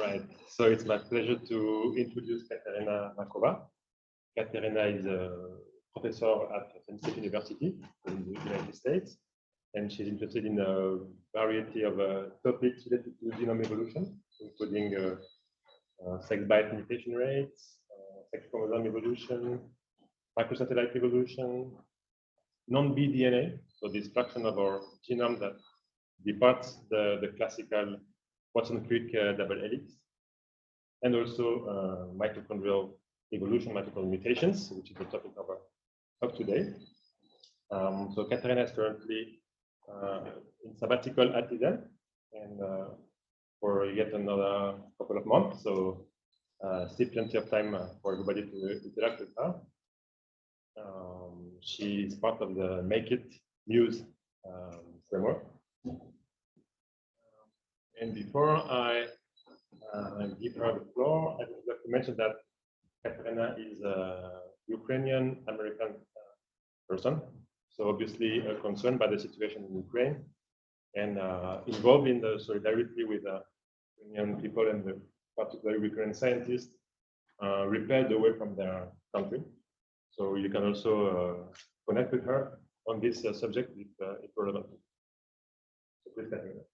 Right. So it's my pleasure to introduce Kateryna Makova. Kateryna is a professor at Penn State University in the United States, and she's interested in a variety of topics related to genome evolution, including sex bias mutation rates, sex chromosome evolution, microsatellite evolution, non-BDNA, so this fraction of our genome that departs the classical Watson-Crick double helix, and also mitochondrial evolution, mitochondrial mutations, which is the topic of our talk today. So Kateryna is currently in sabbatical at Eden, and for yet another couple of months, so still plenty of time for everybody to interact with her. She is part of the Make It News framework. And before I give her the floor, I would like to mention that Kateryna is a Ukrainian-American person, so obviously concerned by the situation in Ukraine and involved in the solidarity with Ukrainian people and the particularly Ukrainian scientists repelled away from their country. So you can also connect with her on this subject if relevant. So please, Kateryna.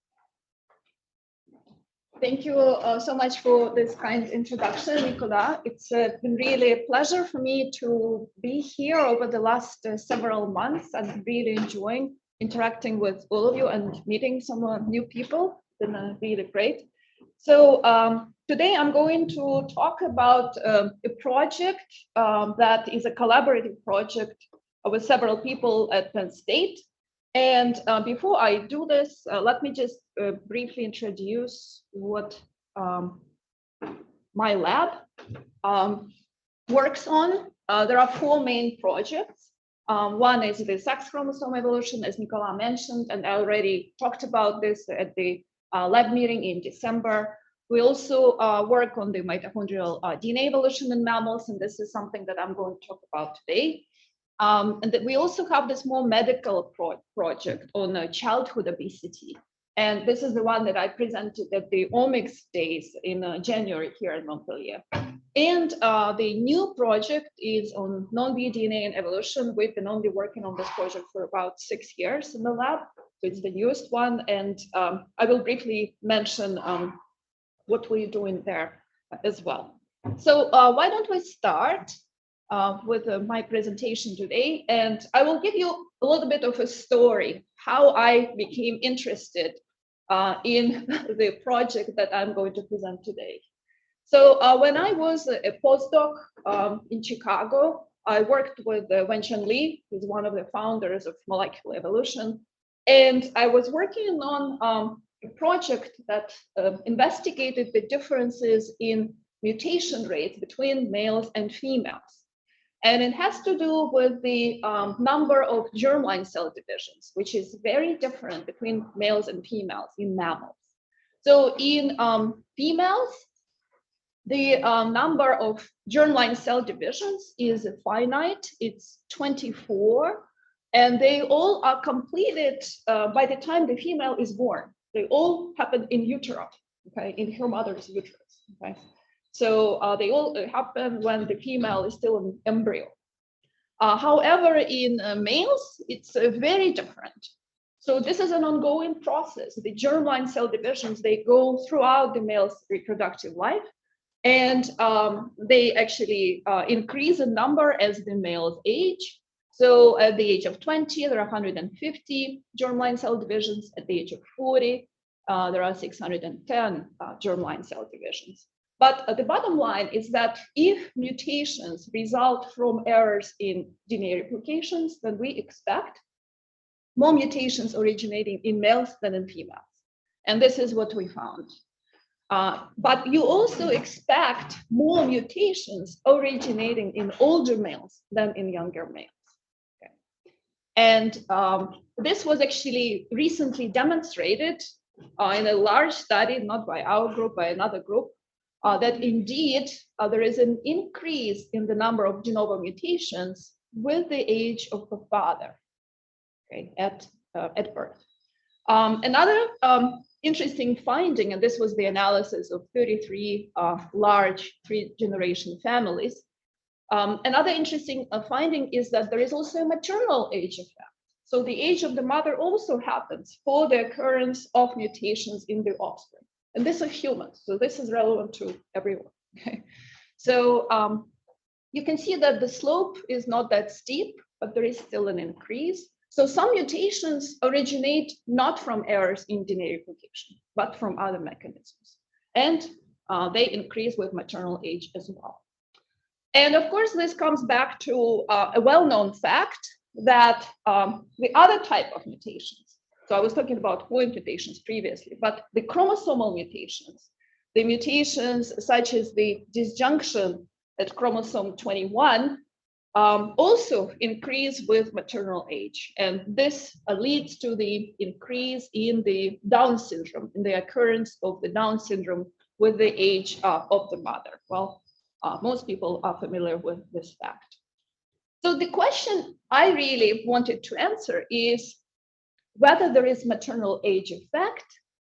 Thank you so much for this kind introduction, Nicolas. It's been really a pleasure for me to be here over the last several months. I'm really enjoying interacting with all of you and meeting some new people. It's been really great. So today I'm going to talk about a project that is a collaborative project with several people at Penn State. And before I do this, let me just briefly introduce what my lab works on. There are four main projects. One is the sex chromosome evolution, as Nicolas mentioned, and I already talked about this at the lab meeting in December. We also work on the mitochondrial DNA evolution in mammals, and this is something that I'm going to talk about today. And that we also have this more medical project on childhood obesity. And this is the one that I presented at the Omics Days in January here in Montpellier. And the new project is on non-BDNA and evolution. We've been only working on this project for about 6 years in the lab. So it's the newest one. And I will briefly mention what we're doing there as well. So why don't we start with my presentation today, and I will give you a little bit of a story how I became interested in the project that I'm going to present today. So when I was a postdoc in Chicago, I worked with Wenchen Li, who's one of the founders of molecular evolution, and I was working on a project that investigated the differences in mutation rates between males and females. And it has to do with the number of germline cell divisions, which is very different between males and females in mammals. So in females, the number of germline cell divisions is finite. It's 24, and they all are completed by the time the female is born. They all happen in utero, okay, in her mother's uterus, okay. So they all happen when the female is still an embryo. However, in males, it's very different. So this is an ongoing process. The germline cell divisions, they go throughout the male's reproductive life, and they actually increase in number as the males age. So at the age of 20, there are 150 germline cell divisions. At the age of 40, there are 610 germline cell divisions. But the bottom line is that if mutations result from errors in DNA replications, then we expect more mutations originating in males than in females. And this is what we found. But you also expect more mutations originating in older males than in younger males. Okay. And this was actually recently demonstrated in a large study, not by our group, by another group, that indeed there is an increase in the number of de novo mutations with the age of the father, okay, at birth. Another interesting finding, and this was the analysis of 33 large 3-generation families. Another interesting finding is that there is also a maternal age effect. So the age of the mother also happens for the occurrence of mutations in the offspring. And this is humans, so this is relevant to everyone. Okay? So you can see that the slope is not that steep, but there is still an increase. So some mutations originate not from errors in DNA replication, but from other mechanisms. And they increase with maternal age as well. And of course, this comes back to a well-known fact that the other type of mutations, so I was talking about point mutations previously, but the chromosomal mutations, the mutations such as the disjunction at chromosome 21, also increase with maternal age. And this leads to the increase in the Down syndrome, in the occurrence of the Down syndrome with the age of the mother. Well, most people are familiar with this fact. So the question I really wanted to answer is whether there is maternal age effect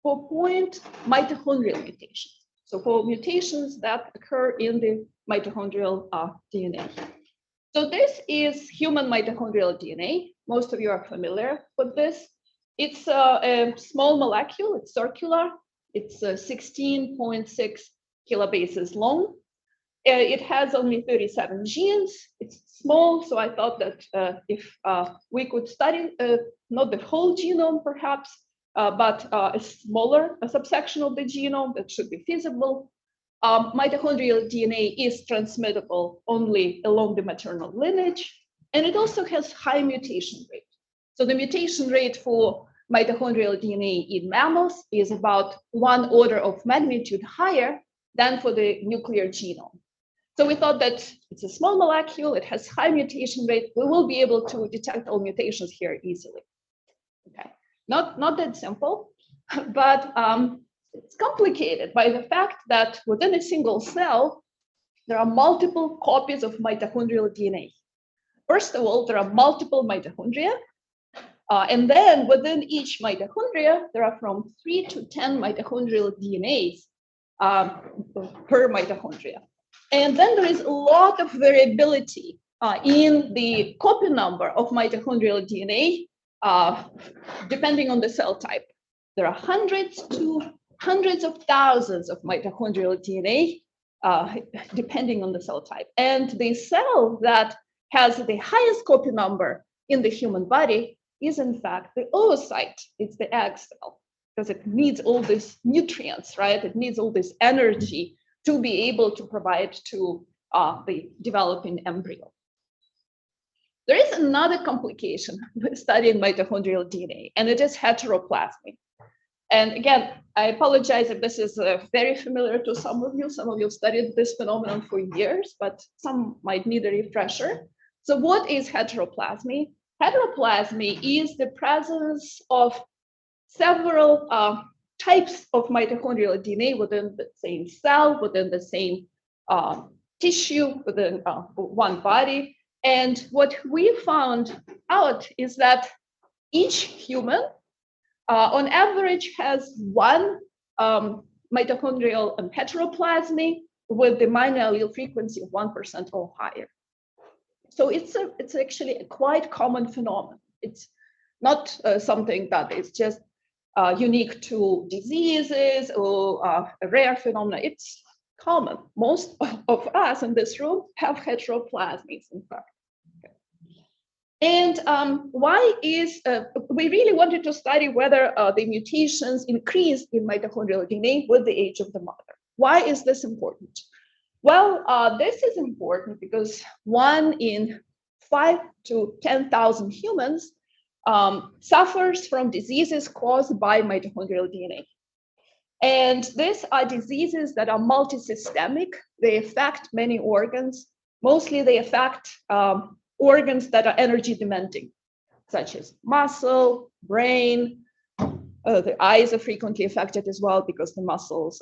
for point mitochondrial mutations. So for mutations that occur in the mitochondrial DNA. So this is human mitochondrial DNA. Most of you are familiar with this. It's a small molecule, it's circular. It's 16.6 kilobases long. It has only 37 genes. It's small, so I thought that if we could study not the whole genome perhaps, but a smaller subsection of the genome, that should be feasible. Mitochondrial DNA is transmittable only along the maternal lineage, and it also has high mutation rate. So the mutation rate for mitochondrial DNA in mammals is about 1 order of magnitude higher than for the nuclear genome. So we thought that it's a small molecule, it has high mutation rate, we will be able to detect all mutations here easily. Okay, not that simple, but it's complicated by the fact that within a single cell, there are multiple copies of mitochondrial DNA. First of all, there are multiple mitochondria, and then within each mitochondria, there are from 3 to 10 mitochondrial DNAs per mitochondria. And then there is a lot of variability in the copy number of mitochondrial DNA, depending on the cell type. There are hundreds to hundreds of thousands of mitochondrial DNA, depending on the cell type. And the cell that has the highest copy number in the human body is in fact the oocyte. It's the egg cell, because it needs all these nutrients, right? It needs all this energy to be able to provide to the developing embryo. There is another complication with studying mitochondrial DNA, and it is heteroplasmy. And again, I apologize if this is very familiar to some of you. Some of you have studied this phenomenon for years, but some might need a refresher. So what is heteroplasmy? Heteroplasmy is the presence of several types of mitochondrial DNA within the same cell, within the same tissue, within one body. And what we found out is that each human, on average, has one mitochondrial heteroplasmy with the minor allele frequency of 1% or higher. So it's actually a quite common phenomenon. It's not something that is just unique to diseases or a rare phenomenon. It's common. Most of us in this room have heteroplasmies, in fact. Okay. And why is, we really wanted to study whether the mutations increase in mitochondrial DNA with the age of the mother. Why is this important? Well, this is important because 1 in 5 to 10,000 humans suffers from diseases caused by mitochondrial DNA. And these are diseases that are multisystemic. They affect many organs. Mostly they affect organs that are energy demanding, such as muscle, brain. The eyes are frequently affected as well because the muscles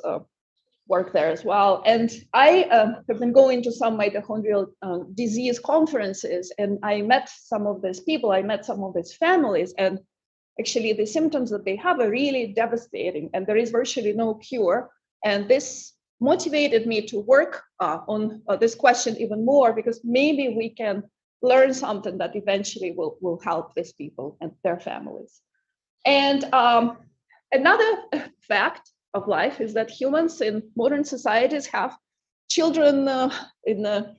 work there as well. And I have been going to some mitochondrial disease conferences, and I met some of these people, I met some of these families, and actually the symptoms that they have are really devastating, and there is virtually no cure. And this motivated me to work on this question even more, because maybe we can learn something that eventually will help these people and their families. And another fact of life is that humans in modern societies have children in a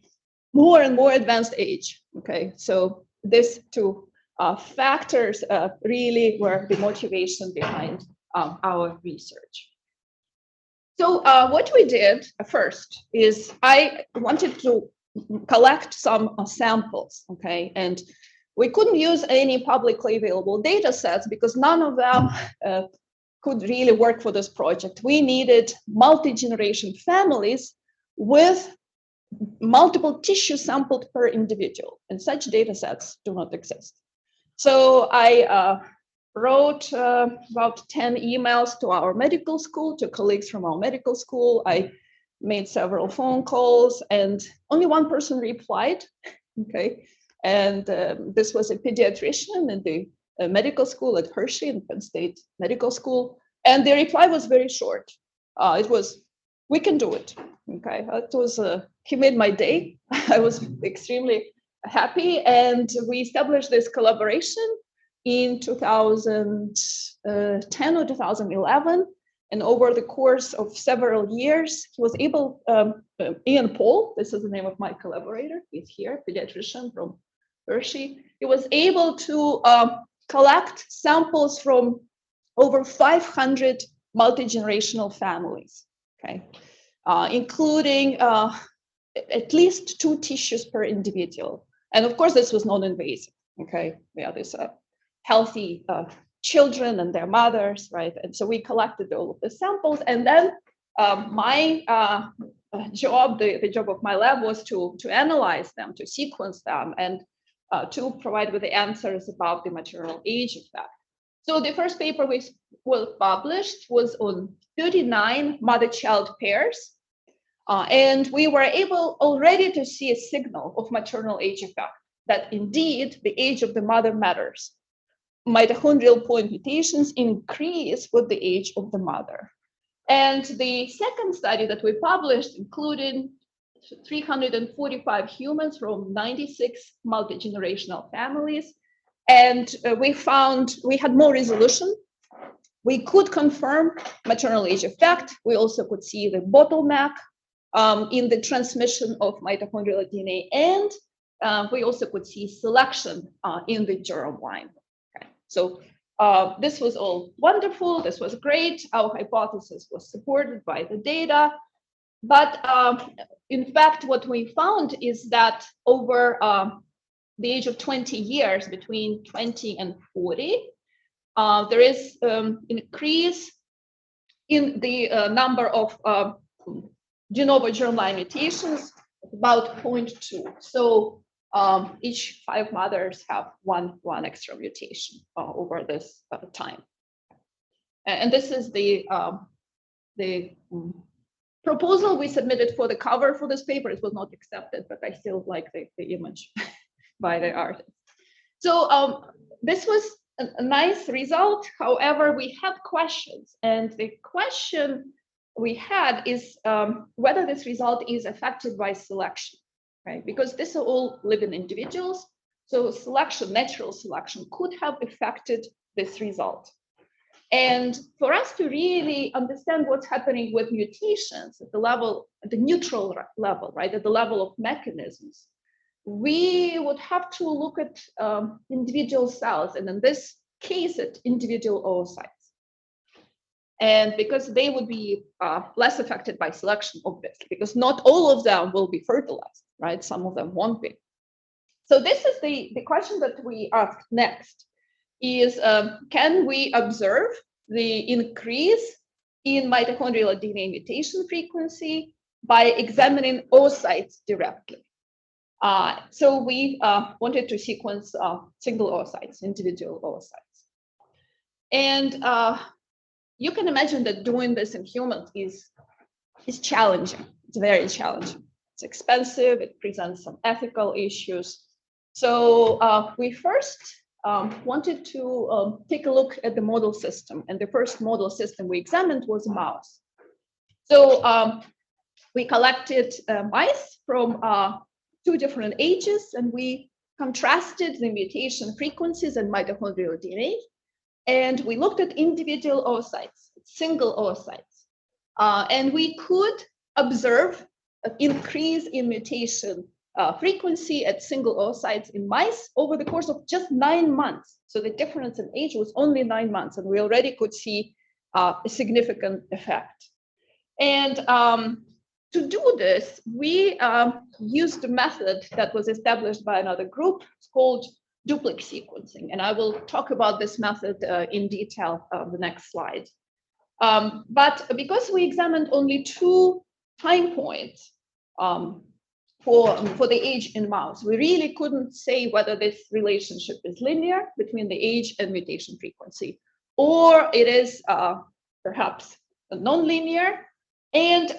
more and more advanced age. Okay, so these two factors really were the motivation behind our research. So what we did first is I wanted to collect some samples, okay, and we couldn't use any publicly available data sets because none of them could really work for this project. We needed multi-generation families with multiple tissue sampled per individual, and such data sets do not exist. So I wrote about 10 emails to our medical school, to colleagues from our medical school. I made several phone calls, and only one person replied, okay? And this was a pediatrician in the medical school at Hershey in Penn State Medical School. And the reply was very short. It was, "We can do it." Okay, that was, he made my day. I was extremely happy. And we established this collaboration in 2010 or 2011. And over the course of several years, he was able, Ian Paul, this is the name of my collaborator, he's here, pediatrician from Hershey. He was able to collect samples from over 500 multi-generational families, okay, including at least 2 tissues per individual. And of course, this was non-invasive, okay? Yeah, these healthy children and their mothers, right? And so we collected all of the samples, and then my job, the job of my lab was to analyze them, to sequence them, and to provide with the answers about the maternal age effect. So the first paper we published was on 39 mother-child pairs, and we were able already to see a signal of maternal age effect, that indeed the age of the mother matters. Mitochondrial point mutations increase with the age of the mother. And the second study that we published included 345 humans from 96 multi-generational families. And we found we had more resolution. We could confirm maternal age effect. We also could see the bottleneck in the transmission of mitochondrial DNA. And we also could see selection in the germline. Okay. So this was all wonderful. This was great. Our hypothesis was supported by the data. But in fact, what we found is that over the age of 20 years, between 20 and 40, there is increase in the number of de novo germline mutations, about 0.2. So each 5 mothers have one extra mutation over this time. And this is the proposal we submitted for the cover for this paper. It was not accepted, but I still like the image by the artist. So this was a nice result. However, we had questions, and the question we had is whether this result is affected by selection, right? Because these are all living individuals. So selection, natural selection, could have affected this result. And for us to really understand what's happening with mutations at the level, at the neutral level, right, at the level of mechanisms, we would have to look at individual cells, and in this case, at individual oocytes. And because they would be less affected by selection, obviously, because not all of them will be fertilized, right? Some of them won't be. So this is the question that we asked next. Is can we observe the increase in mitochondrial DNA mutation frequency by examining oocytes directly? So we wanted to sequence single oocytes, individual oocytes. And you can imagine that doing this in humans is challenging. It's very challenging. It's expensive. It presents some ethical issues. So we first wanted to take a look at the model system. And the first model system we examined was a mouse. So we collected mice from 2 different ages, and we contrasted the mutation frequencies in mitochondrial DNA. And we looked at individual oocytes, single oocytes. And we could observe an increase in mutation frequency at single oocytes in mice over the course of just 9 months. So the difference in age was only 9 months, and we already could see a significant effect. And to do this, we used a method that was established by another group. It's called duplex sequencing, and I will talk about this method in detail on the next slide. But because we examined only 2 time points for the age in mouse, we really couldn't say whether this relationship is linear between the age and mutation frequency, or it is perhaps non-linear. And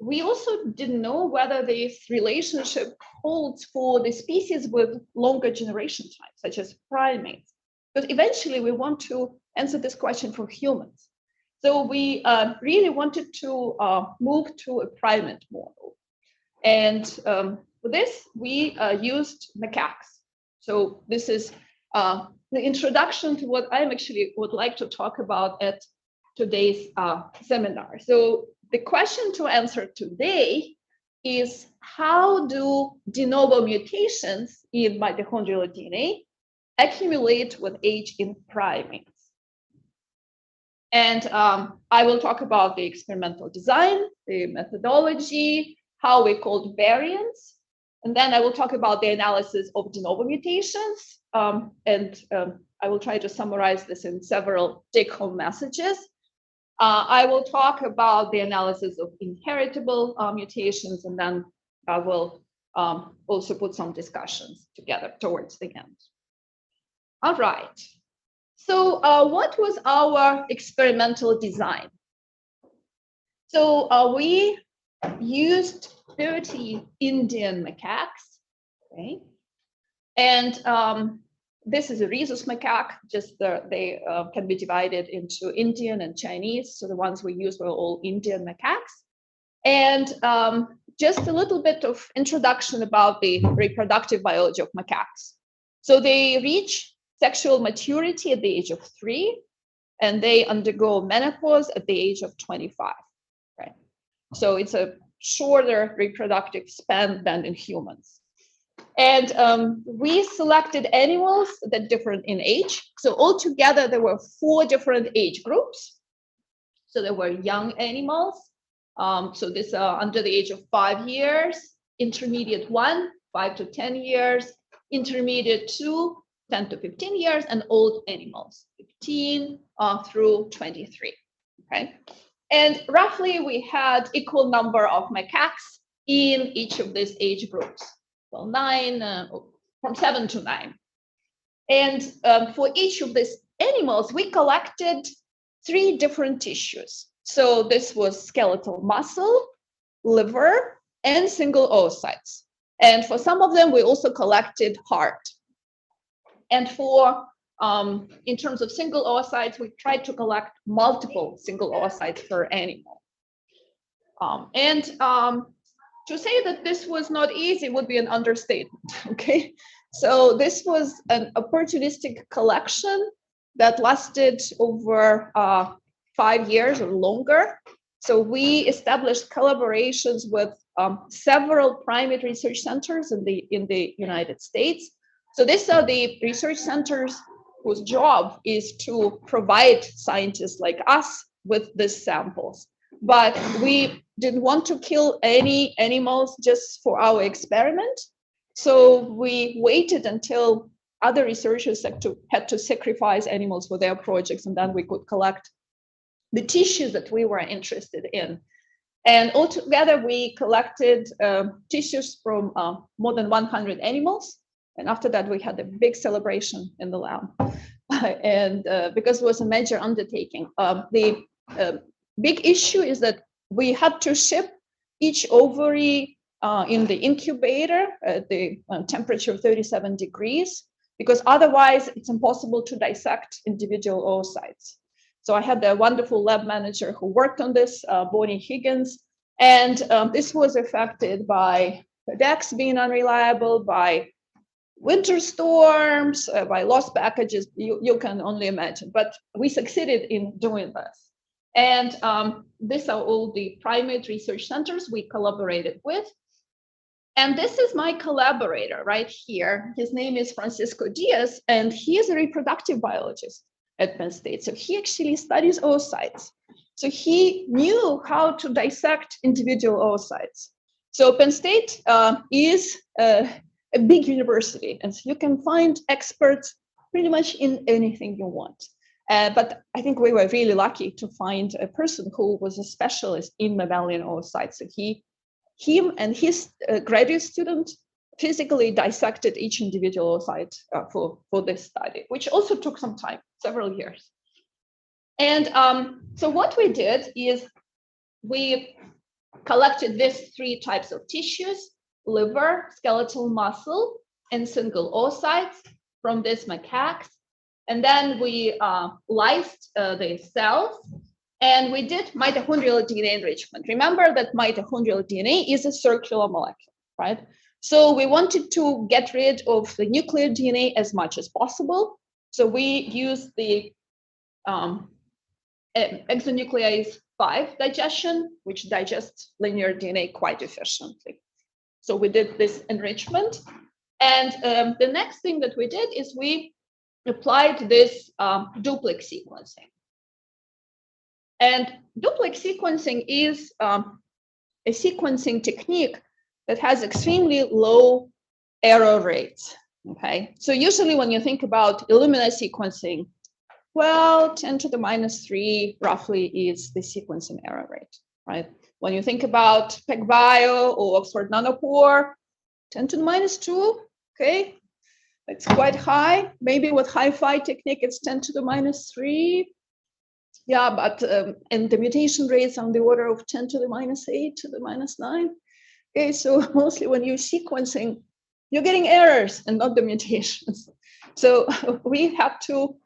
we also didn't know whether this relationship holds for the species with longer generation time, such as primates. But eventually we want to answer this question for humans. So we really wanted to move to a primate model. And for this, we used macaques. So this is the introduction to what I actually would like to talk about at today's seminar. So the question to answer today is, how do de novo mutations in mitochondrial DNA accumulate with age in primates? And I will talk about the experimental design, the methodology, how we called variants, and then I will talk about the analysis of de novo mutations, and I will try to summarize this in several take-home messages. I will talk about the analysis of inheritable mutations, and then I will also put some discussions together towards the end. All right. So what was our experimental design? So we used 30 Indian macaques, okay? And this is a rhesus macaque, just they can be divided into Indian and Chinese. So the ones we used were all Indian macaques. And just a little bit of introduction about the reproductive biology of macaques. So they reach sexual maturity at the age of 3, and they undergo menopause at the age of 25, right? So it's a shorter reproductive span than in humans. And we selected animals that differed in age. So altogether, there were 4 different age groups. So there were young animals. So this under the age of 5 years, intermediate 1, 5 to 10 years, intermediate 2, 10 to 15 years, and old animals, 15 through 23, okay? And roughly we had equal number of macaques in each of these age groups. Well, 9, from 7 to 9. And for each of these animals, we collected 3 different tissues. So this was skeletal muscle, liver, and single oocytes. And for some of them, we also collected heart. And for, in terms of single oocytes, we tried to collect multiple single oocytes per animal. To say that this was not easy would be an understatement, okay? So this was an opportunistic collection that lasted over 5 years or longer. So we established collaborations with several primate research centers in the United States. So these are the research centers whose job is to provide scientists like us with these samples. But we didn't want to kill any animals just for our experiment. So we waited until other researchers had to sacrifice animals for their projects, and then we could collect the tissues that we were interested in. And altogether, we collected tissues from more than 100 animals. And after that, we had a big celebration in the lab. And because it was a major undertaking, the big issue is that we had to ship each ovary in the incubator at the temperature of 37 degrees. because otherwise it's impossible to dissect individual oocytes. So I had a wonderful lab manager who worked on this, Bonnie Higgins, and this was affected by the DEX being unreliable, by winter storms, by lost packages. You can only imagine, but we succeeded in doing this. And these are all the primate research centers we collaborated with. And this is my collaborator right here. His name is Francisco Diaz, and he is a reproductive biologist at Penn State. So he actually studies oocytes. So he knew how to dissect individual oocytes. So Penn State is a big university, and so you can find experts pretty much in anything you want. But I think we were really lucky to find a person who was a specialist in mammalian oocytes. So him and his graduate student physically dissected each individual oocyte for this study, which also took some time, several years. And so what we did is we collected these 3 types of tissues: liver, skeletal muscle, and single oocytes from these macaques. And then we lysed the cells, and we did mitochondrial DNA enrichment. Remember that mitochondrial DNA is a circular molecule, right? So we wanted to get rid of the nuclear DNA as much as possible. So we used the exonuclease 5 digestion, which digests linear DNA quite efficiently. So we did this enrichment. And the next thing that we did is we applied this duplex sequencing. And duplex sequencing is a sequencing technique that has extremely low error rates, okay? So usually when you think about Illumina sequencing, well, 10 to the minus 3 roughly is the sequencing error rate, right? When you think about PacBio or Oxford Nanopore, 10 to the minus 2, okay? It's quite high. Maybe with HiFi technique, it's 10 to the minus 3. Yeah, but and the mutation rates on the order of 10 to the minus 8 to the minus 9. Okay, so mostly when you're sequencing, you're getting errors and not the mutations. So we have to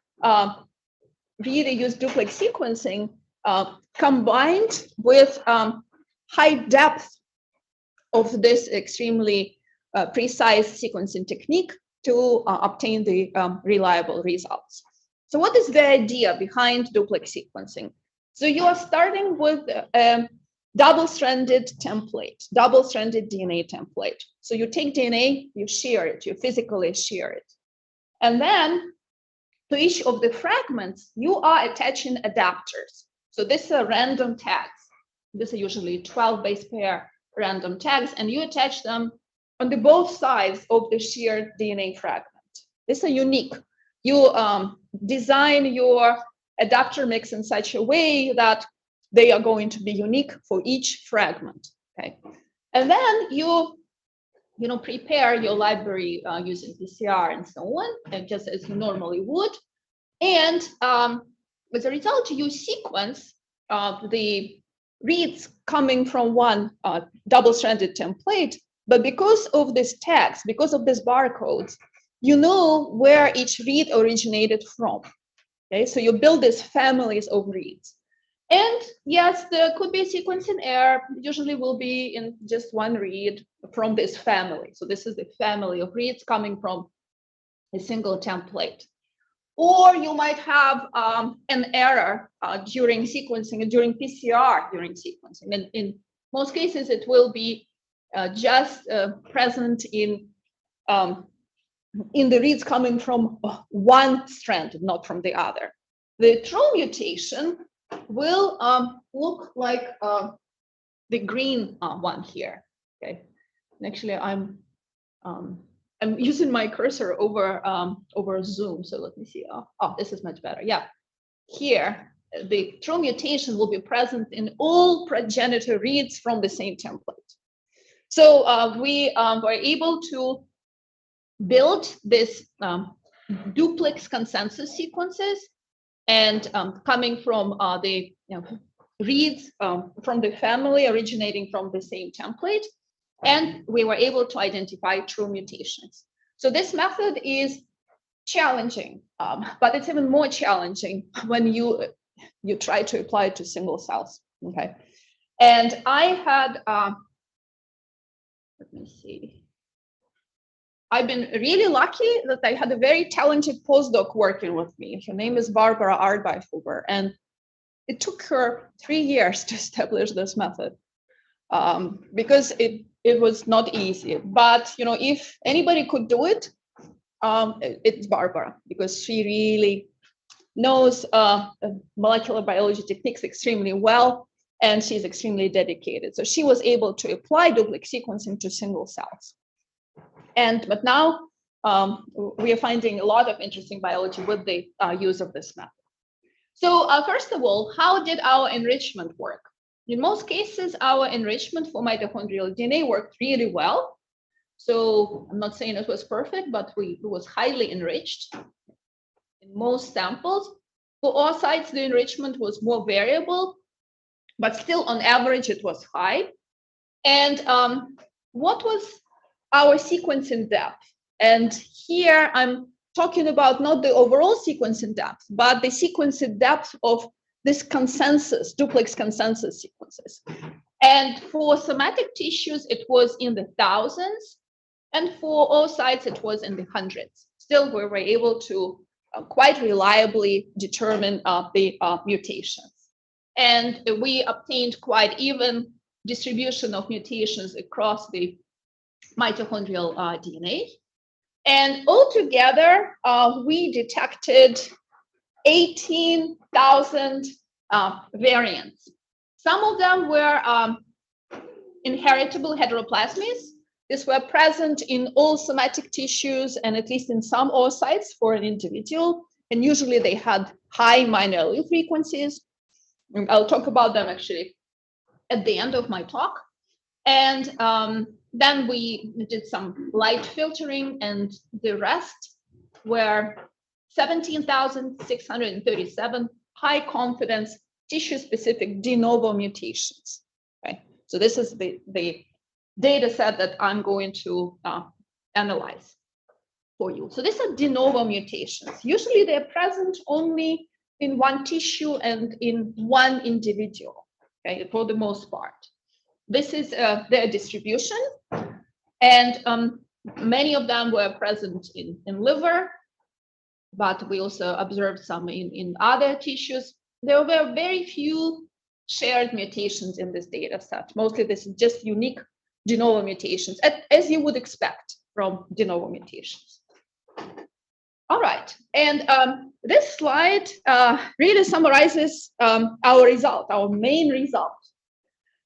really use duplex sequencing combined with high depth of this extremely precise sequencing technique to obtain the reliable results. So what is the idea behind duplex sequencing? So you are starting with a double-stranded template, double-stranded DNA template. So you take DNA, you shear it, you physically shear it. And then to each of the fragments, you are attaching adapters. So these are random tags. These are usually 12 base pair random tags, and you attach them on the both sides of the sheared DNA fragment. These are unique. You design your adapter mix in such a way that they are going to be unique for each fragment, okay? And then you prepare your library using PCR and so on, and just as you normally would. And as a result, you sequence the reads coming from one double-stranded template. But because of these tags, because of these barcodes, you know where each read originated from. Okay, so you build these families of reads. And yes, there could be a sequencing error. Usually will be in just one read from this family. So this is the family of reads coming from a single template. Or you might have an error during sequencing, during PCR during sequencing. And in most cases, it will be just present in the reads coming from one strand, not from the other. The true mutation will look like the green one here. Okay, and actually I'm using my cursor over Zoom, so let me see. Oh, this is much better. Yeah, here the true mutation will be present in all progenitor reads from the same template. So we were able to build this duplex consensus sequences, and coming from the reads from the family originating from the same template, and we were able to identify true mutations. So this method is challenging, but it's even more challenging when you try to apply it to single cells. Okay, and I had let me see. I've been really lucky that I had a very talented postdoc working with me. Her name is Barbara Ardbeifhuber, and it took her 3 years to establish this method because it was not easy. But if anybody could do it, it's Barbara, because she really knows molecular biology techniques extremely well, and she's extremely dedicated. So she was able to apply duplex sequencing to single cells. But now we are finding a lot of interesting biology with the use of this method. So first of all, how did our enrichment work? In most cases, our enrichment for mitochondrial DNA worked really well. So I'm not saying it was perfect, but it was highly enriched in most samples. For oocytes, the enrichment was more variable, but still on average, it was high. And what was our sequencing depth? And here I'm talking about not the overall sequencing depth, but the sequencing depth of this consensus, duplex consensus sequences. And for somatic tissues, it was in the thousands. And for oocytes, it was in the hundreds. Still, we were able to quite reliably determine the mutations. And we obtained quite even distribution of mutations across the mitochondrial DNA. And altogether, we detected 18,000 variants. Some of them were inheritable heteroplasmies. These were present in all somatic tissues and at least in some oocytes for an individual. And usually they had high minor allele frequencies. I'll talk about them actually at the end of my talk. And then we did some light filtering, and the rest were 17,637 high confidence tissue-specific de novo mutations. Okay, so this is the data set that I'm going to analyze for you. So these are de novo mutations. Usually they're present only in one tissue and in one individual, okay, for the most part. This is their distribution, and many of them were present in liver, but we also observed some in other tissues. There were very few shared mutations in this data set. Mostly this is just unique de novo mutations, as you would expect from de novo mutations. All right, and this slide really summarizes our result, our main result.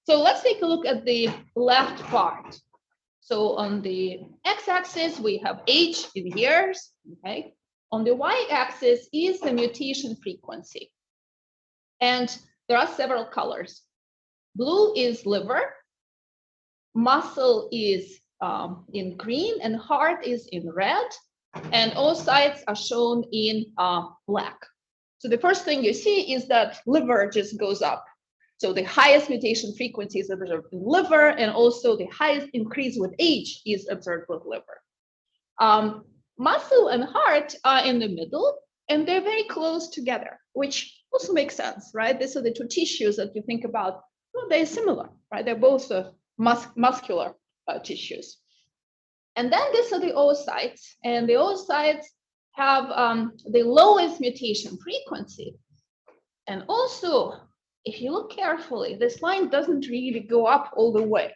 So let's take a look at the left part. So on the x-axis, we have age in years, okay? On the y-axis is the mutation frequency. And there are several colors. Blue is liver, muscle is in green, and heart is in red, and oocytes are shown in black. So the first thing you see is that liver just goes up. So the highest mutation frequency is observed in liver, and also the highest increase with age is observed with liver. Muscle and heart are in the middle, and they're very close together, which also makes sense, right? These are the two tissues that you think about. Well, they're similar, right? They're both muscular tissues. And then these are the oocytes, and the oocytes have the lowest mutation frequency. And also, if you look carefully, this line doesn't really go up all the way.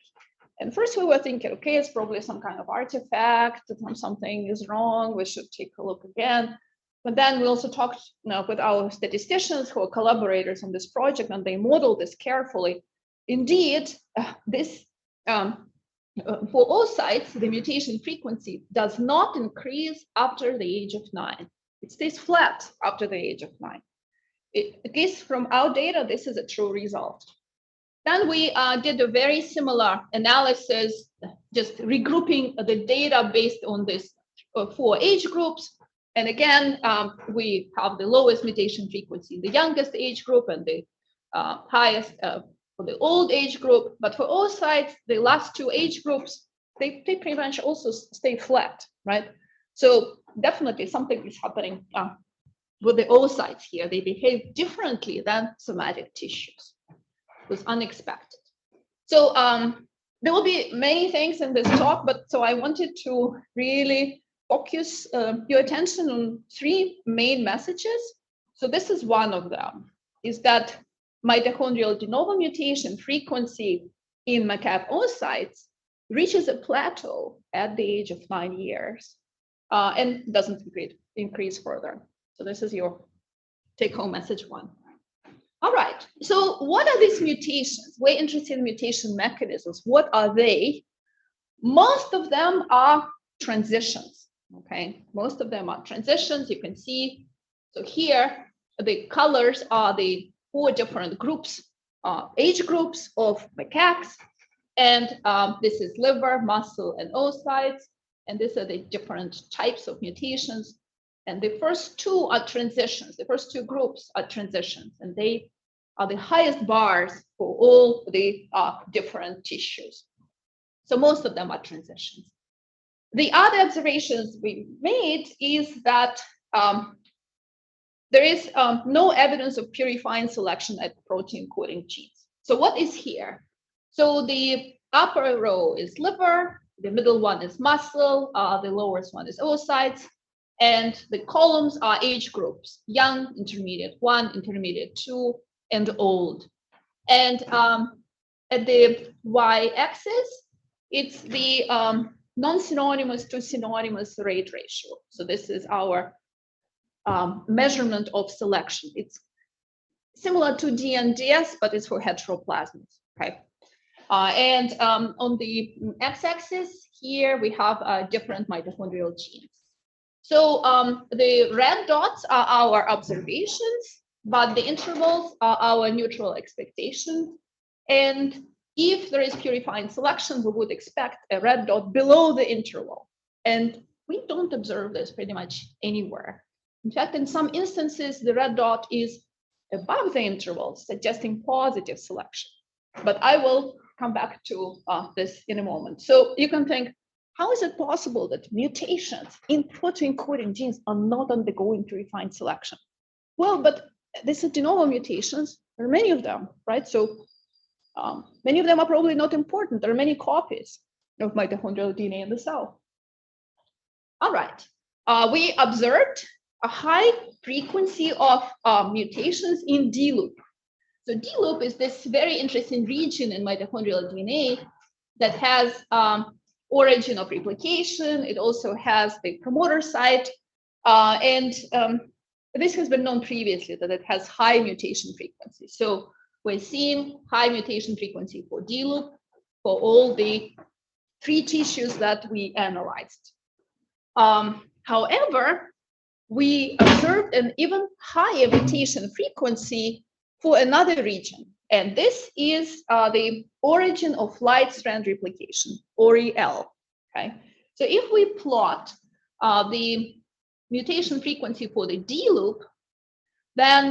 And first we were thinking, okay, it's probably some kind of artifact, something is wrong, we should take a look again. But then we also talked with our statisticians who are collaborators on this project, and they modeled this carefully. Indeed, this for oocytes, the mutation frequency does not increase after the age of 9. It stays flat after the age of 9. At least from our data, this is a true result. Then we did a very similar analysis, just regrouping the data based on this 4 age groups. And again, we have the lowest mutation frequency in the youngest age group and the highest for the old age group. But for oocytes, the last 2 age groups, they pretty much also stay flat, right? So definitely something is happening with the oocytes here. They behave differently than somatic tissues. It was unexpected. So there will be many things in this talk, but so I wanted to really focus your attention on three main messages. So this is one of them, is that mitochondrial de novo mutation frequency in macaque oocytes reaches a plateau at the age of 9 years and doesn't increase further. So this is your take-home message one. All right, so what are these mutations? We're interested in mutation mechanisms. What are they? Most of them are transitions, okay? Most of them are transitions. You can see, so here, the colors are the 4 different groups, age groups of macaques. And this is liver, muscle, and oocytes. And these are the different types of mutations. And the first 2 are transitions. The first 2 groups are transitions, and they are the highest bars for all the different tissues. So most of them are transitions. The other observations we made is that there is no evidence of purifying selection at protein coding genes. So what is here? So the upper row is liver, the middle one is muscle, the lowest one is oocytes, and the columns are age groups: young, intermediate 1, intermediate 2, and old. And at the y-axis, it's the non-synonymous to synonymous rate ratio. So this is our measurement of selection. It's similar to DNDS, but it's for heteroplasmids, okay? And on the x-axis here, we have different mitochondrial genes. So the red dots are our observations, but the intervals are our neutral expectations. And if there is purifying selection, we would expect a red dot below the interval. And we don't observe this pretty much anywhere. In fact, in some instances, the red dot is above the interval, suggesting positive selection. But I will come back to this in a moment. So you can think, how is it possible that mutations in protein coding genes are not undergoing purifying selection? Well, but these are de novo mutations. There are many of them, right? So many of them are probably not important. There are many copies of mitochondrial DNA in the cell. All right, we observed a high frequency of mutations in D-loop. So D-loop is this very interesting region in mitochondrial DNA that has origin of replication. It also has the promoter site. And this has been known previously that it has high mutation frequency. So we're seeing high mutation frequency for D-loop for all the 3 tissues that we analyzed. However, we observed an even higher mutation frequency for another region. And this is the origin of light strand replication, OREL. Okay, so if we plot the mutation frequency for the D loop, then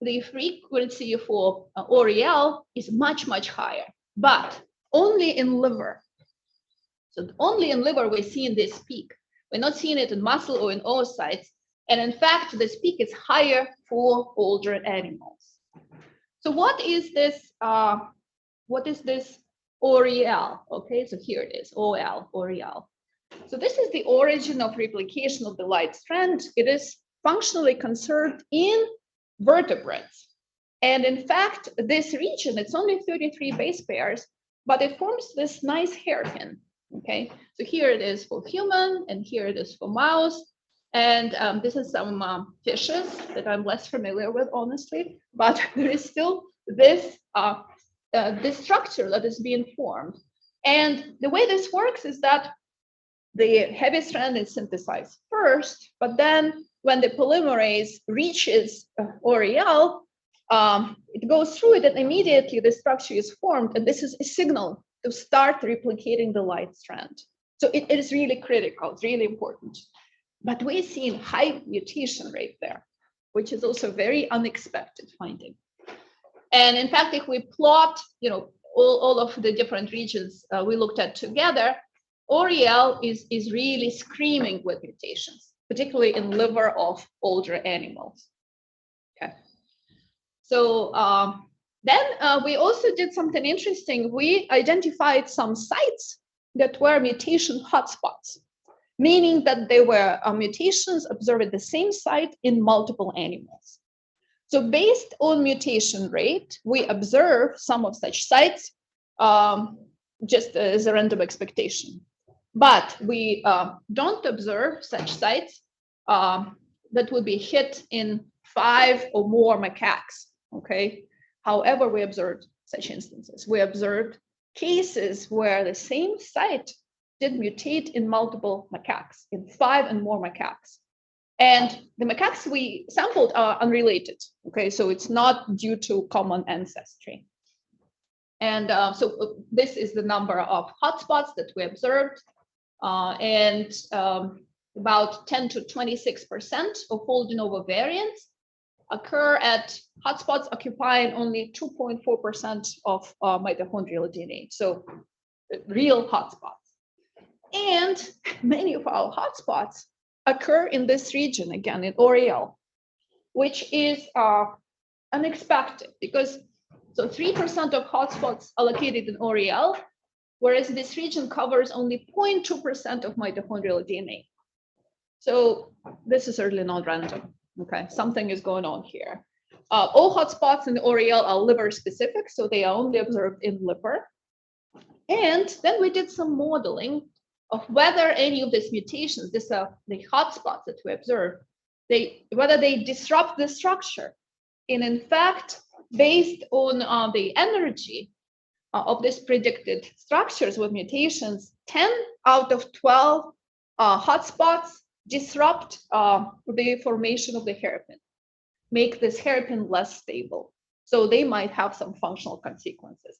the frequency for OREL is much, much higher, but only in liver. So only in liver we're seeing this peak. We're not seeing it in muscle or in oocytes. And in fact, this peak is higher for older animals. So what is this OREL? Okay, so here it is, OREL. So this is the origin of replication of the light strand. It is functionally conserved in vertebrates. And in fact, this region, it's only 33 base pairs, but it forms this nice hairpin. Okay, so here it is for human, and here it is for mouse. And this is some fishes that I'm less familiar with, honestly, but there is still this, this structure that is being formed. And the way this works is that the heavy strand is synthesized first, but then when the polymerase reaches OREL, it goes through it, and immediately the structure is formed. And this is a signal to start replicating the light strand. So it is really critical, it's really important. But we're seeing high mutation rate there, which is also very unexpected finding. And in fact, if we plot, all of the different regions we looked at together, OREL is really screaming with mutations, particularly in liver of older animals. Okay. So then we also did something interesting. We identified some sites that were mutation hotspots, meaning that there were mutations observed at the same site in multiple animals. So based on mutation rate, we observe some of such sites just as a random expectation. But we don't observe such sites that would be hit in 5 or more macaques, okay? However, we observed such instances. We observed cases where the same site did mutate in multiple macaques, in 5 and more macaques. And the macaques we sampled are unrelated, okay? So it's not due to common ancestry. And so this is the number of hotspots that we observed. And about 10 to 26% of all de novo variants occur at hotspots occupying only 2.4% of mitochondrial DNA. So real hotspots. And many of our hotspots occur in this region, again, in OREL, which is unexpected because so 3% of hotspots are located in OREL, whereas this region covers only 0.2% of mitochondrial DNA. So this is certainly not random, okay? Something is going on here. All hotspots in the OREL are liver specific, so they are only observed in liver. And then we did some modeling of whether any of these mutations, these are the hotspots that we observed, whether they disrupt the structure. And in fact, based on the energy of these predicted structures with mutations, 10 out of 12 hotspots disrupt the formation of the hairpin, make this hairpin less stable. So they might have some functional consequences.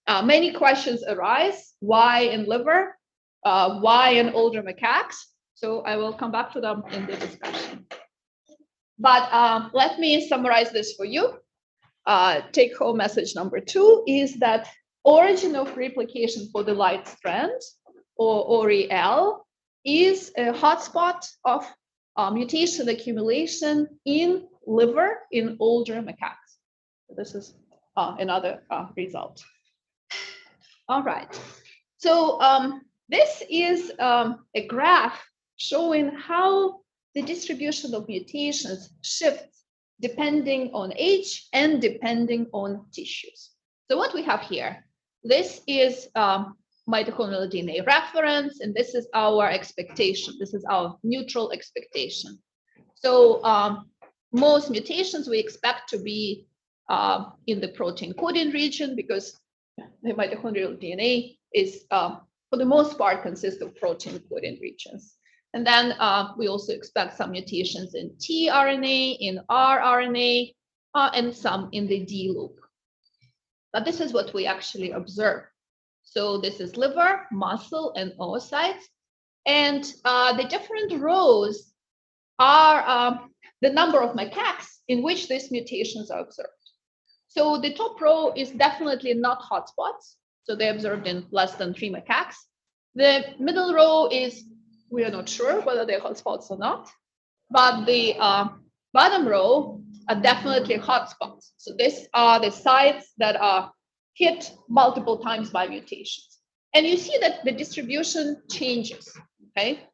Many questions arise, why in liver? Why in older macaques? So I will come back to them in the discussion. But let me summarize this for you. Take home message number 2 is that origin of replication for the light strand, or OREL, is a hotspot of mutation accumulation in liver in older macaques. This is another result. All right. So this is a graph showing how the distribution of mutations shifts depending on age and depending on tissues. So what we have here, this is mitochondrial DNA reference, and this is our expectation. This is our neutral expectation. So most mutations we expect to be in the protein coding region because the mitochondrial DNA is, for the most part, consists of protein coding regions. And then we also expect some mutations in tRNA, in rRNA, and some in the D loop. But this is what we actually observe. So this is liver, muscle, and oocytes. And the different rows are the number of macaques in which these mutations are observed. So the top row is definitely not hotspots. So they're observed in less than 3 macaques. The middle row is, we are not sure whether they're hotspots or not. But the bottom row are definitely hotspots. So these are the sites that are hit multiple times by mutations. And you see that the distribution changes, okay?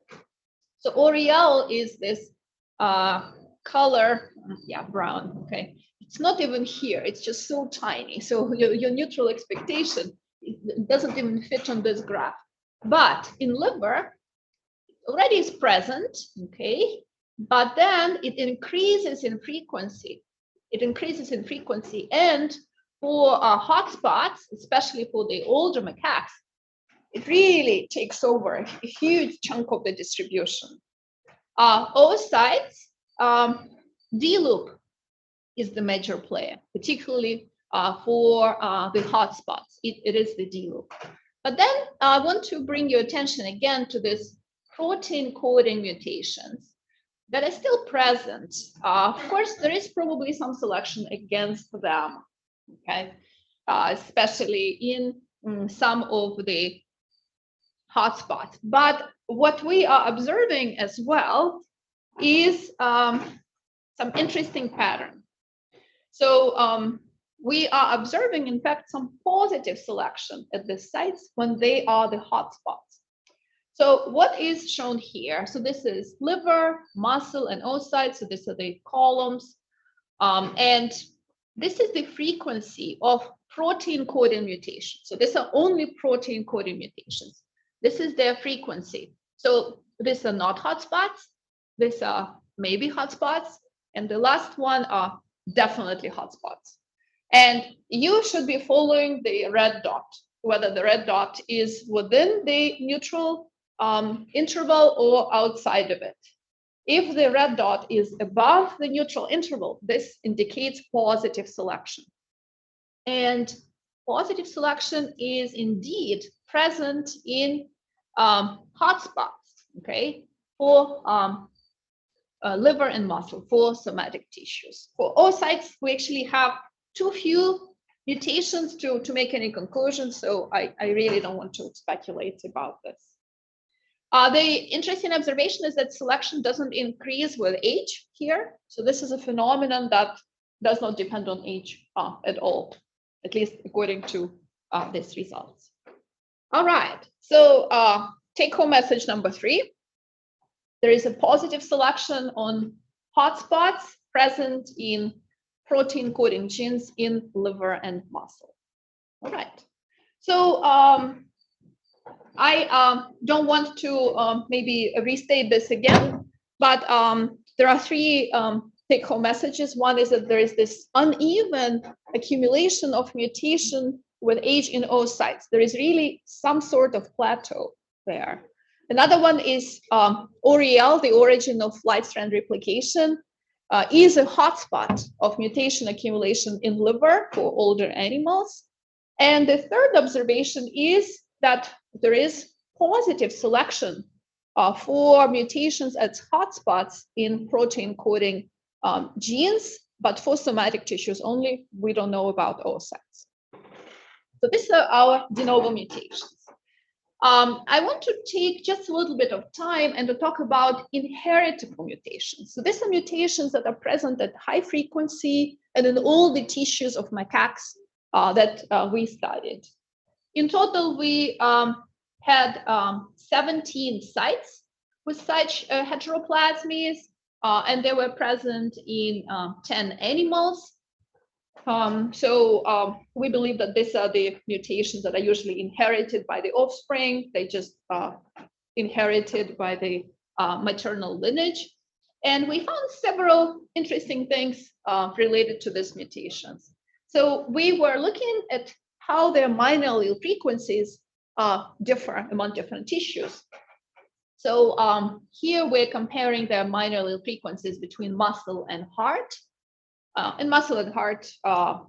So OREL is this color, brown, okay? It's not even here, it's just so tiny. So your neutral expectation it doesn't even fit on this graph. But in liver, it already is present, okay? But then it increases in frequency. It increases in frequency, and for hotspots, especially for the older macaques, it really takes over a huge chunk of the distribution. Oocytes, D-loop is the major player, particularly for the hotspots. It is the D-loop. But then I want to bring your attention again to this protein coding mutations that are still present. Of course, there is probably some selection against them, okay? Especially in some of the hotspots. But what we are observing as well is some interesting pattern. So we are observing, in fact, some positive selection at the sites when they are the hotspots. So what is shown here? So this is liver, muscle, and oocytes. So these are the columns. And this is the frequency of protein coding mutations. So these are only protein coding mutations. This is their frequency. So these are not hotspots. These are maybe hotspots. And the last one are definitely hotspots. And you should be following the red dot, whether the red dot is within the neutral interval or outside of it. If the red dot is above the neutral interval, this indicates positive selection. And positive selection is indeed present in hotspots, okay, for liver and muscle, for somatic tissues. For oocytes, we actually have too few mutations to make any conclusions, so I really don't want to speculate about this. The interesting observation is that selection doesn't increase with age here. So this is a phenomenon that does not depend on age at all, at least according to these results. All right, so take-home message number 3. There is a positive selection on hotspots present in protein coding genes in liver and muscle. All right, so I don't want to maybe restate this again, but there are 3 take-home messages. One is that there is this uneven accumulation of mutation with age in oocytes. There is really some sort of plateau there. Another one is OREL, the origin of light strand replication, is a hotspot of mutation accumulation in liver for older animals. And the third observation is that there is positive selection for mutations as hotspots in protein coding genes, but for somatic tissues only. We don't know about oocytes. So these are our de novo mutations. I want to take just a little bit of time and to talk about inheritable mutations. So these are mutations that are present at high frequency and in all the tissues of macaques that we studied. In total, we had 17 sites with such heteroplasmies, and they were present in 10 animals. So we believe that these are the mutations that are usually inherited by the offspring. They just inherited by the maternal lineage. And we found several interesting things related to these mutations. So we were looking at how their minor allele frequencies differ among different tissues. So here we're comparing their minor allele frequencies between muscle and heart. And muscle and heart are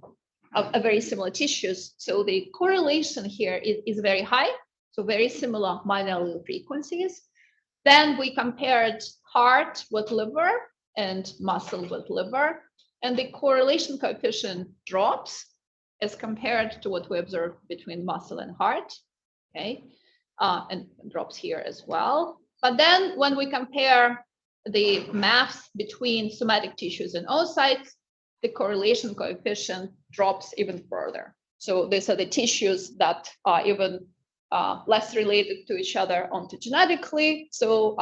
very similar tissues. So the correlation here is very high, so very similar minor allele frequencies. Then we compared heart with liver and muscle with liver, and the correlation coefficient drops as compared to what we observed between muscle and heart, okay, and drops here as well. But then when we compare the maps between somatic tissues and oocytes, the correlation coefficient drops even further. So these are the tissues that are even less related to each other ontogenetically. So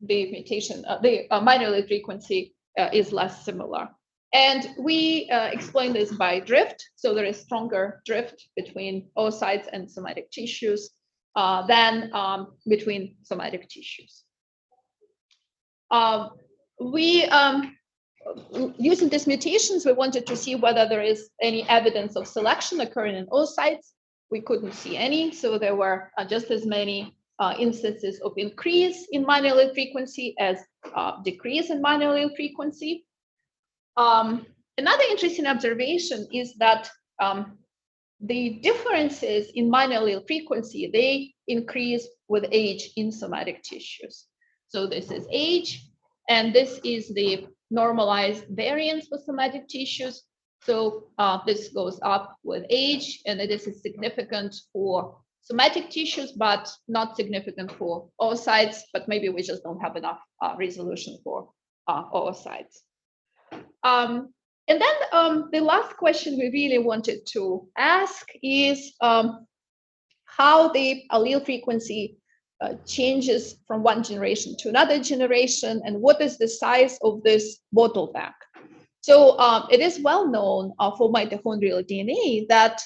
the mutation, the minor allele frequency is less similar. And we explain this by drift. So there is stronger drift between oocytes and somatic tissues than between somatic tissues. Using these mutations, we wanted to see whether there is any evidence of selection occurring in oocytes. We couldn't see any, so there were just as many instances of increase in minor allele frequency as decrease in minor allele frequency. Another interesting observation is that the differences in minor allele frequency, they increase with age in somatic tissues. So this is age, and this is the normalized variance for somatic tissues. So this goes up with age, and this is significant for somatic tissues, but not significant for oocytes, but maybe we just don't have enough resolution for oocytes. And then the last question we really wanted to ask is how the allele frequency changes from one generation to another generation, and what is the size of this bottleneck. So it is well known for mitochondrial DNA that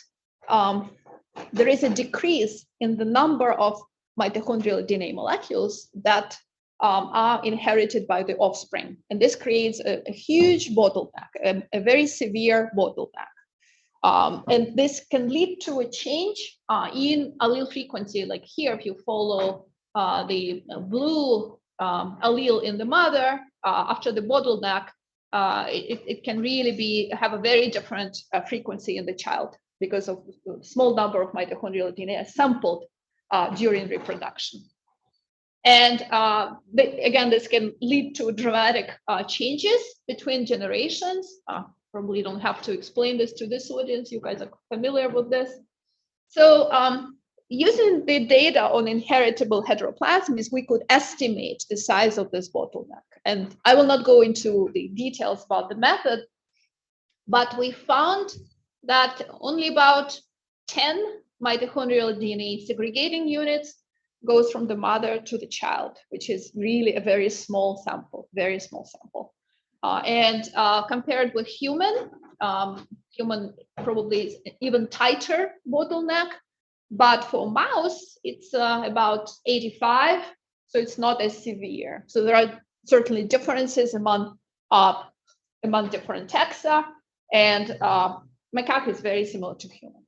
there is a decrease in the number of mitochondrial DNA molecules that are inherited by the offspring. And this creates a huge bottleneck, a very severe bottleneck. And this can lead to a change in allele frequency. Like here, if you follow the blue allele in the mother, after the bottleneck, it can really have a very different frequency in the child because of the small number of mitochondrial DNA sampled during reproduction. And again, this can lead to dramatic changes between generations. Probably don't have to explain this to this audience. You guys are familiar with this. So using the data on inheritable heteroplasmies, we could estimate the size of this bottleneck. And I will not go into the details about the method, but we found that only about 10 mitochondrial DNA segregating units goes from the mother to the child, which is really a very small sample, very small sample. And compared with human probably is even tighter bottleneck, but for mouse, it's about 85, so it's not as severe. So there are certainly differences among different taxa, and macaque is very similar to human.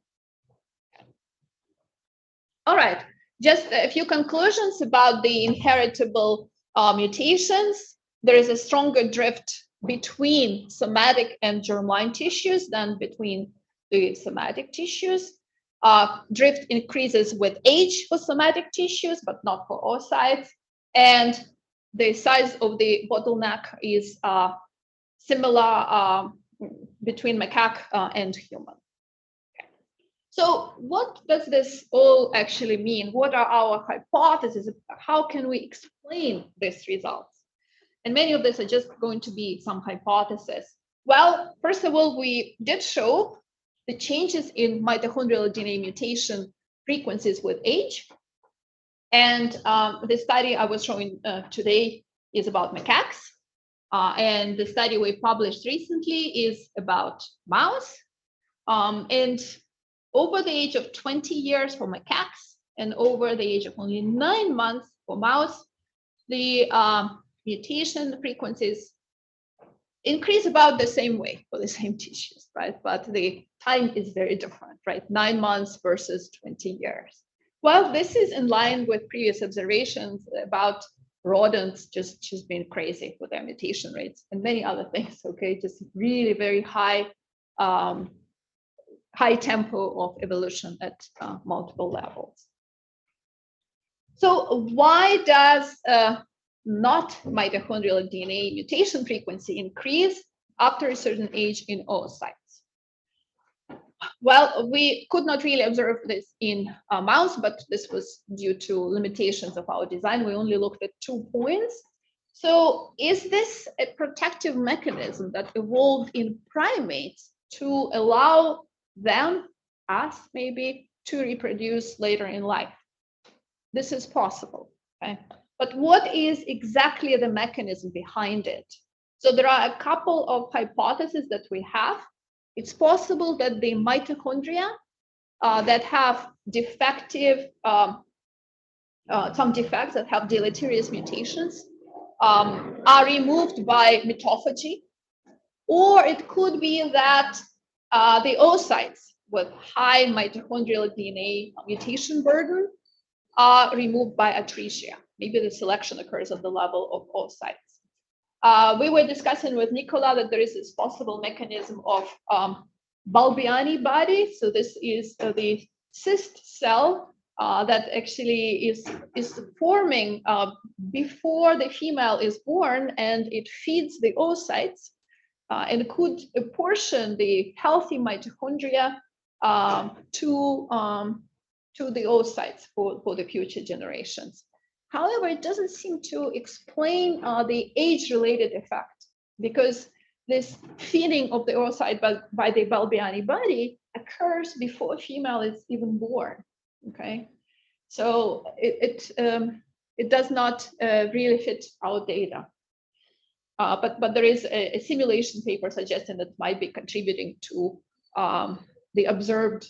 All right, just a few conclusions about the inheritable mutations. There is a stronger drift between somatic and germline tissues than between the somatic tissues. Drift increases with age for somatic tissues, but not for oocytes. And the size of the bottleneck is similar between macaque and human. Okay. So what does this all actually mean? What are our hypotheses? How can we explain these results? And many of these are just going to be some hypotheses. Well, first of all, we did show the changes in mitochondrial DNA mutation frequencies with age. And the study I was showing today is about macaques. And the study we published recently is about mouse. And over the age of 20 years for macaques and over the age of only 9 months for mouse, the mutation frequencies increase about the same way for the same tissues, right? But the time is very different, right? 9 months versus 20 years. Well, this is in line with previous observations about rodents just being crazy with their mutation rates and many other things, okay? Just really very high tempo of evolution at multiple levels. So why does not mitochondrial DNA mutation frequency increase after a certain age in oocytes? Well, we could not really observe this in a mouse, but this was due to limitations of our design. We only looked at 2 points. So is this a protective mechanism that evolved in primates to allow them, us maybe, to reproduce later in life? This is possible, okay? But what is exactly the mechanism behind it? So there are a couple of hypotheses that we have. It's possible that the mitochondria that have defective, some defects that have deleterious mutations are removed by mitophagy, or it could be that the oocytes with high mitochondrial DNA mutation burden are removed by atresia. Maybe the selection occurs at the level of oocytes. We were discussing with Nicola that there is this possible mechanism of Balbiani body. So this is the cyst cell that actually is forming before the female is born, and it feeds the oocytes and could apportion the healthy mitochondria to to the oocytes for the future generations. However, it doesn't seem to explain the age-related effect, because this feeding of the oocyte by the Balbiani body occurs before a female is even born. Okay, so it does not really fit our data. But there is a simulation paper suggesting that might be contributing to the observed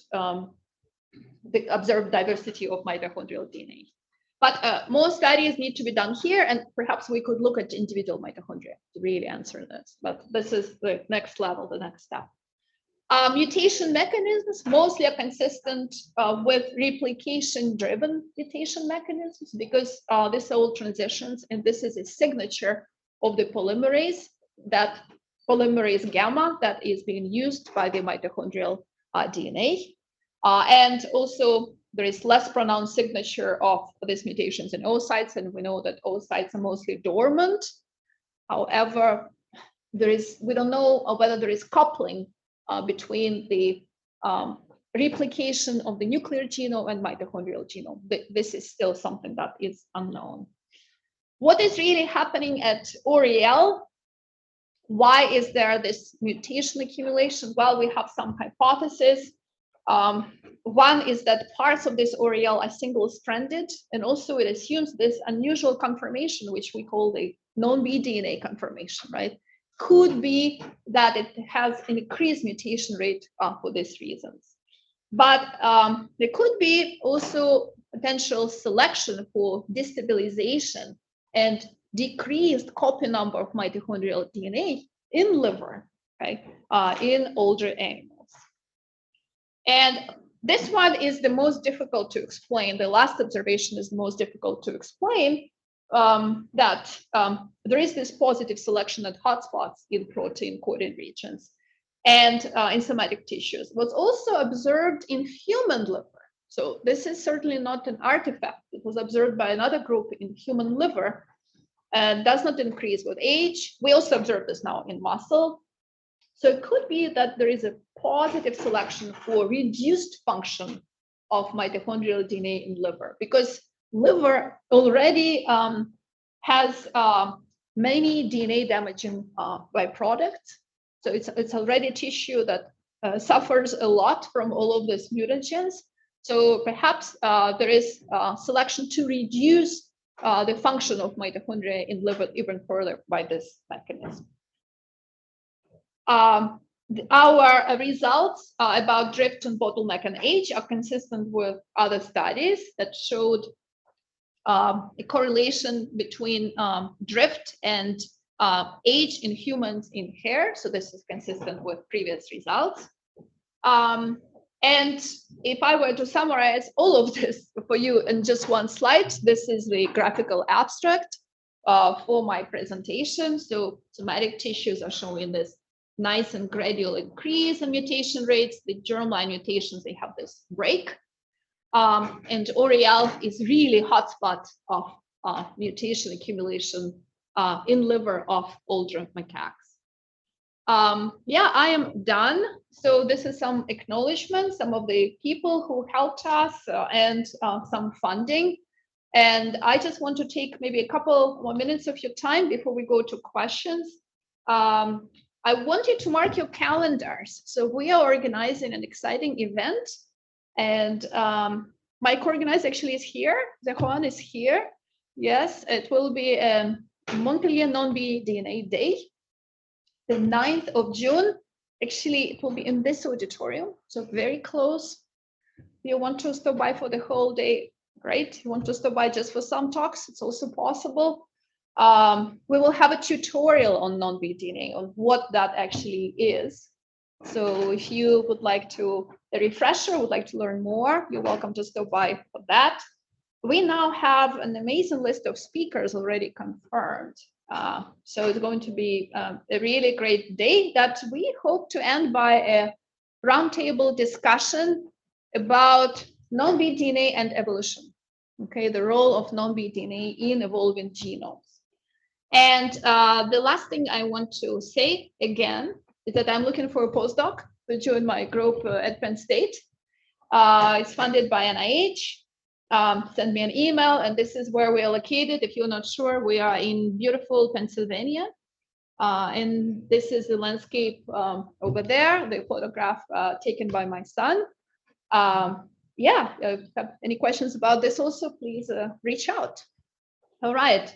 diversity of mitochondrial DNA. But more studies need to be done here, and perhaps we could look at individual mitochondria to really answer this. But this is the next level, the next step. Mutation mechanisms mostly are consistent with replication-driven mutation mechanisms, because these are all transitions, and this is a signature of the polymerase, that polymerase gamma that is being used by the mitochondrial DNA. And also, there is less pronounced signature of these mutations in oocytes, and we know that oocytes are mostly dormant. However, we don't know whether there is coupling between the replication of the nuclear genome and mitochondrial genome. This is still something that is unknown. What is really happening at OREL? Why is there this mutation accumulation? Well, we have some hypotheses. One is that parts of this OREL are single-stranded, and also it assumes this unusual conformation, which we call the non-B DNA conformation, right? Could be that it has an increased mutation rate for these reasons. But there could be also potential selection for destabilization and decreased copy number of mitochondrial DNA in liver, right, in older animals. And this one is the most difficult to explain. The last observation is the most difficult to explain, that there is this positive selection at hotspots in protein coding regions and in somatic tissues. Was also observed in human liver. So this is certainly not an artifact. It was observed by another group in human liver and does not increase with age. We also observe this now in muscle. So it could be that there is a positive selection for reduced function of mitochondrial DNA in liver, because liver already has many DNA damaging byproducts. So it's already tissue that suffers a lot from all of these mutagens. So perhaps there is selection to reduce the function of mitochondria in liver even further by this mechanism. Our results about drift and bottleneck and age are consistent with other studies that showed a correlation between drift and age in humans in hair. So this is consistent with previous results. And if I were to summarize all of this for you in just one slide, this is the graphical abstract for my presentation. So somatic tissues are showing this nice and gradual increase in mutation rates. The germline mutations, they have this break. And OREL is really hotspot of mutation accumulation in liver of older macaques. Yeah, I am done. So this is some acknowledgement, some of the people who helped us and some funding. And I just want to take maybe a couple more minutes of your time before we go to questions. I want you to mark your calendars. So we are organizing an exciting event, and my co-organizer actually is here. Juan is here. Yes, it will be a Montpellier non-B DNA Day, the 9th of June. Actually, it will be in this auditorium, so very close. If you want to stop by for the whole day, great. If you want to stop by just for some talks, it's also possible. We will have a tutorial on non-B DNA, on what that actually is. So if you would like to, a refresher, would like to learn more, you're welcome to stop by for that. We now have an amazing list of speakers already confirmed. So it's going to be a really great day that we hope to end by a roundtable discussion about non-B DNA and evolution. Okay, the role of non-B DNA in evolving genomes. And the last thing I want to say again is that I'm looking for a postdoc to join my group at Penn State. It's funded by NIH. Send me an email, and this is where we are located. If you're not sure, we are in beautiful Pennsylvania. And this is the landscape over there, the photograph taken by my son. Yeah, if you have any questions about this also, please reach out. All right,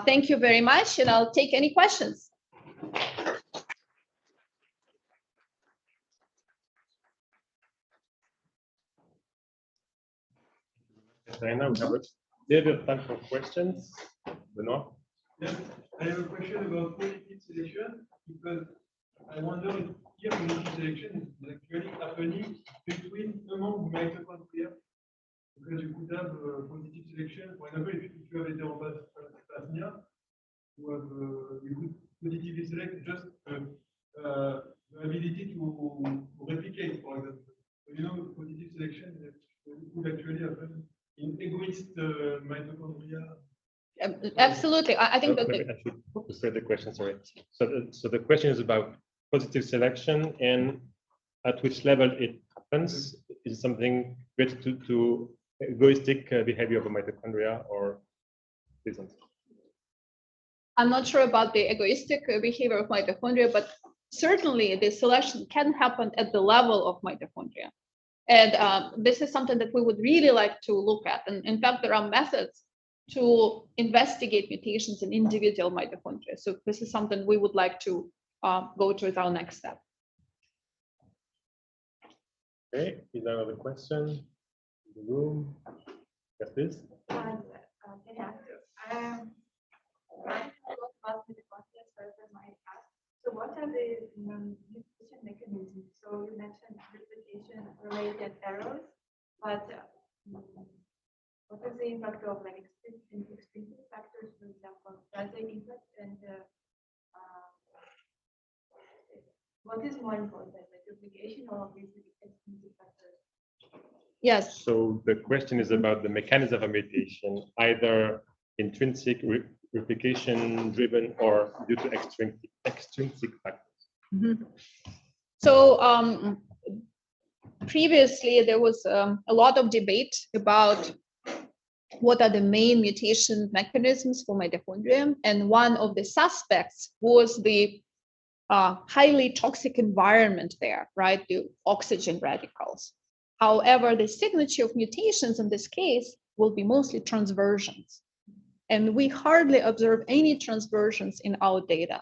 thank you very much, and I'll take any questions. Kateryna, we have a little time for questions. Benoit? Yes, I have a question about positive selection, because I wonder if here positive selection is actually happening among mitochondria, because you could have positive selection. For example, if you have heteroplasmia, you could positively select just the ability to replicate, for example. So, you know, positive selection could actually happen in egoist mitochondria. Absolutely, I think that. Maybe I should say the question. Sorry. So the question is about positive selection and at which level it happens. Is it something related to egoistic behavior of a mitochondria or isn't? I'm not sure about the egoistic behavior of mitochondria, but certainly the selection can happen at the level of mitochondria. And this is something that we would really like to look at. And in fact, there are methods to investigate mutations in individual mitochondria. So this is something we would like to go to as our next step. Okay, is there another question in the room? Yes, please. So what are the mutation mechanisms? So you mentioned replication-related errors, but what is the impact of like extrinsic factors, for example? Does they impact, and what is more important, like replication or these extrinsic factors? Yes. So the question is about the mechanism of mutation, either intrinsic replication driven or due to extrinsic factors. Mm-hmm. So previously there was a lot of debate about what are the main mutation mechanisms for mitochondria, and one of the suspects was the highly toxic environment there, right? The oxygen radicals. However, the signature of mutations in this case will be mostly transversions. And we hardly observe any transversions in our data.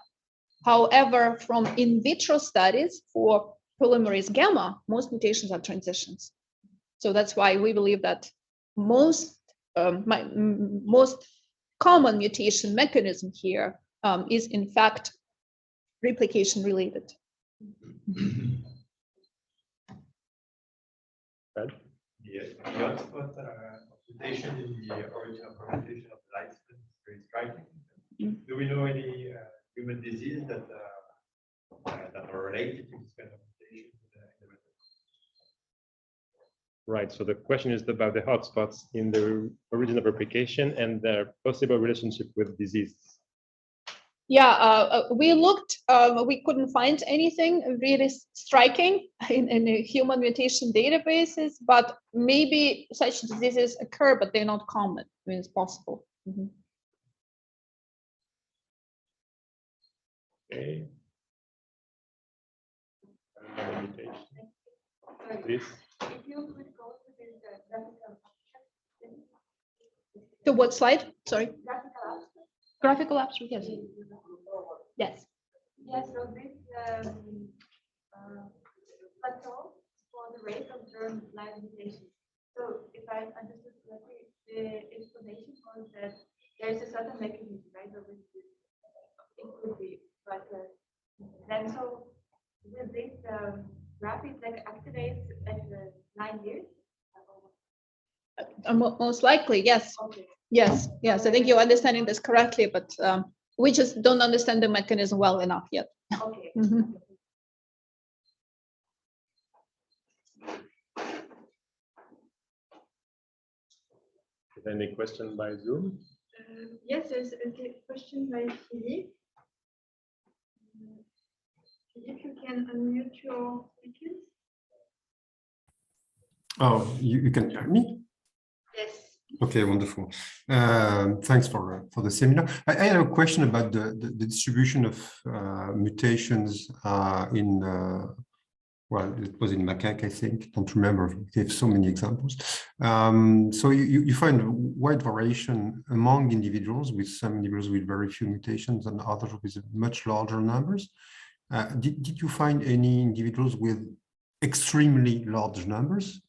However, from in vitro studies for polymerase gamma, most mutations are transitions. So that's why we believe that most common mutation mechanism here is in fact replication related. The hotspot mutation in the original fermentation of life is very striking. Do we know any human disease that are related to this kind of mutation in the method? Right. So the question is about the hotspots in the origin of replication and their possible relationship with disease. Yeah, we looked, we couldn't find anything really striking in the human mutation databases, but maybe such diseases occur, but they're not common. I mean, it's possible. Mm-hmm. Okay. Please. If you could go to the graphical abstract. To what slide? Sorry. Graphical abstract. Graphical abstract, yes. Yes. Yes, so this plateau for the rate of germ live mutations. So if I understood correctly, the explanation was that there is a certain mechanism, right? Of which it could be, but then so with this graph, it like activates at 9 years. Most likely, yes. Okay. Yes, yes. I think you're understanding this correctly, but we just don't understand the mechanism well enough yet. Okay. Mm-hmm. Any question by Zoom? Yes, there's a question by Philippe. Philippe, you can unmute your speakers. Oh, you can hear me? Yes. Okay, wonderful. Thanks for the seminar. I have a question about the distribution of mutations in, well, it was in macaque, I think. Don't remember. You gave so many examples. So you find a wide variation among individuals, with some individuals with very few mutations and others with much larger numbers. Did you find any individuals with extremely large numbers?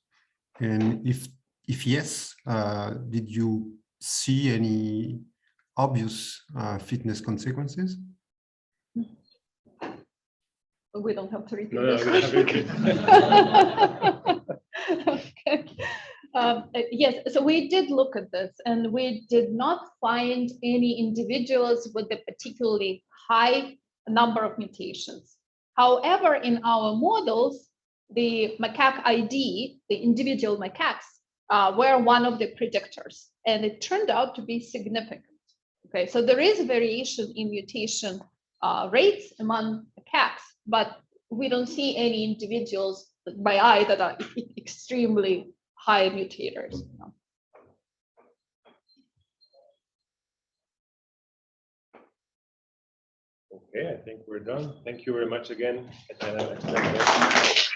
And if yes, did you see any obvious fitness consequences? We don't have to repeat No, this we don't have question. Okay. Yes, so we did look at this, and we did not find any individuals with a particularly high number of mutations. However, in our models, the macaque ID, the individual macaques, were one of the predictors, and it turned out to be significant. Okay, so there is a variation in mutation rates among macaques, but we don't see any individuals by eye that are extremely high mutators. Okay, I think we're done. Thank you very much again, Kateryna.